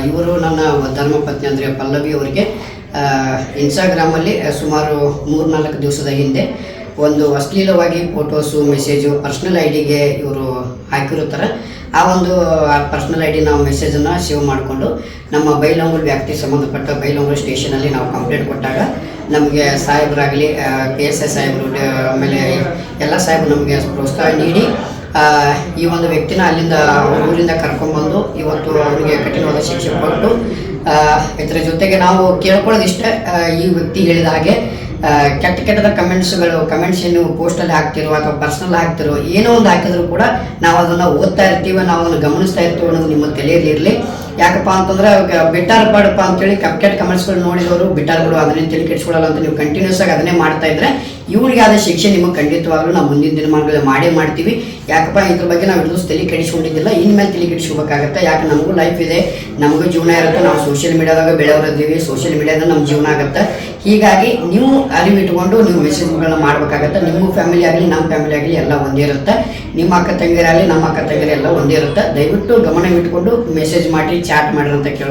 ಇವರು ನನ್ನ ಧರ್ಮಪತ್ನಿ ಅಂದರೆ ಪಲ್ಲವಿ ಅವರಿಗೆ ಇನ್ಸ್ಟಾಗ್ರಾಮಲ್ಲಿ ಸುಮಾರು 3-4 ದಿವಸದ ಹಿಂದೆ ಒಂದು ಅಶ್ಲೀಲವಾಗಿ ಫೋಟೋಸು ಮೆಸೇಜು ಪರ್ಸ್ನಲ್ ಐ ಡಿಗೆ ಇವರು ಹಾಕಿರುತ್ತಾರೆ. ಆ ಒಂದು ಪರ್ಸ್ನಲ್ ಐ ಡಿ ನಾವು ಮೆಸೇಜನ್ನು ಸೇವ್ ಮಾಡಿಕೊಂಡು ನಮ್ಮ ಬೈಲಹೊಂಗಲ ವ್ಯಾಪ್ತಿ ಸಂಬಂಧಪಟ್ಟ ಬೈಲಹೊಂಗಲ ಸ್ಟೇಷನಲ್ಲಿ ನಾವು ಕಂಪ್ಲೇಂಟ್ ಕೊಟ್ಟಾಗ ನಮಗೆ ಸಾಹೇಬರಾಗಲಿ PSI ಸಾಹೇಬರು ಆಮೇಲೆ ಎಲ್ಲ ಸಾಹೇಬರು ನಮಗೆ ಪ್ರೋತ್ಸಾಹ ನೀಡಿ ಈ ಒಂದು ವ್ಯಕ್ತಿನ ಅಲ್ಲಿಂದ ಊರಿಂದ ಕರ್ಕೊಂಡ್ಬಂದು ಇವತ್ತು ಅವರಿಗೆ ಕಠಿಣವಾದ ಶಿಕ್ಷೆ ಕೊಟ್ಟು ಇದರ ಜೊತೆಗೆ ನಾವು ಕೇಳ್ಕೊಳ್ಳೋದಿಷ್ಟೇ, ಈ ವ್ಯಕ್ತಿ ಹೇಳಿದ ಹಾಗೆ ಕೆಟ್ಟದ ಕಮೆಂಟ್ಸ್ ಏನು ಪೋಸ್ಟಲ್ಲಿ ಹಾಕ್ತಿರೋ ಅಥವಾ ಪರ್ಸನಲ್ ಹಾಕ್ತಿರೋ ಏನೋ ಒಂದು ಹಾಕಿದ್ರು ಕೂಡ ನಾವು ಅದನ್ನು ಓದ್ತಾ ಇರ್ತೀವಿ, ನಾವು ಅದನ್ನು ಗಮನಿಸ್ತಾ ಇರ್ತೀವಿ ಅನ್ನೋದು ನಿಮ್ಮ ತಲೆಯಲ್ಲಿರಲಿ. ಯಾಕಪ್ಪ ಅಂತಂದ್ರೆ ಬಿಟ್ಟಾರ ಪಾಡಪ್ಪ ಅಂತೇಳಿ ಕೆಟ್ಟ ಕಮೆಂಟ್ಸ್ಗಳು ನೋಡಿದವರು ಬಿಟ್ಟಾರ್ಗಳು ಅದನ್ನೇ ತಲೆ ಕೆಡಿಸ್ಕೊಳ್ಳಲ್ಲ ಅಂತ ನೀವು ಕಂಟಿನ್ಯೂಸ್ ಆಗಿ ಅದನ್ನೇ ಮಾಡ್ತಾ ಇದ್ರೆ ಇವರಿಗೆ ಆದ ಶಿಕ್ಷೆ ನಿಮಗೆ ಖಂಡಿತವಾಗ್ಲೂ ನಾವು ಮುಂದಿನ ದಿನಮಾನಗಳಲ್ಲಿ ಮಾಡ್ತೀವಿ. ಯಾಕಪ್ಪ ಇದ್ರ ಬಗ್ಗೆ ನಾವು ಹಿಡಿದು ತಲೆ ಕೆಡಿಸ್ಕೊಂಡಿದ್ದಿಲ್ಲ, ಇನ್ಮೇಲೆ ತಲೆ ಕೆಡಿಸ್ಕೋಬೇಕಾಗತ್ತೆ. ಯಾಕೆ ನಮಗೂ ಲೈಫ್ ಇದೆ, ನಮಗೂ ಜೀವನ ಇರುತ್ತೆ, ನಾವು ಸೋಷಿಯಲ್ ಮೀಡಿಯಾದಾಗ ಬೆಳೆಯೋರಿದ್ದೀವಿ, ಸೋಷಿಯಲ್ ಮೀಡಿಯಾದಾಗ ನಮ್ಮ ಜೀವನ ಆಗುತ್ತೆ. ಹೀಗಾಗಿ ನೀವು ಅರಿವಿಟ್ಕೊಂಡು ನೀವು ಮೆಸೇಜ್ಗಳನ್ನ ಮಾಡಬೇಕಾಗತ್ತೆ. ನಿಮ್ಮ ಫ್ಯಾಮಿಲಿ ಆಗಲಿ ನಮ್ಮ ಫ್ಯಾಮಿಲಿ ಆಗಲಿ ಎಲ್ಲ ಒಂದೇ ಇರುತ್ತೆ, ನಿಮ್ಮ ಅಕ್ಕ ತಂಗಿರಾಗಲಿ ನಮ್ಮ ಅಕ್ಕ ತಂಗಿರ ಎಲ್ಲ ಒಂದೇ ಇರುತ್ತೆ. ದಯವಿಟ್ಟು ಗಮನವಿಟ್ಕೊಂಡು ಮೆಸೇಜ್ ಮಾಡಿ ಚಾಟ್ ಮಾಡಿರಿ ಅಂತ ಕೇಳಿ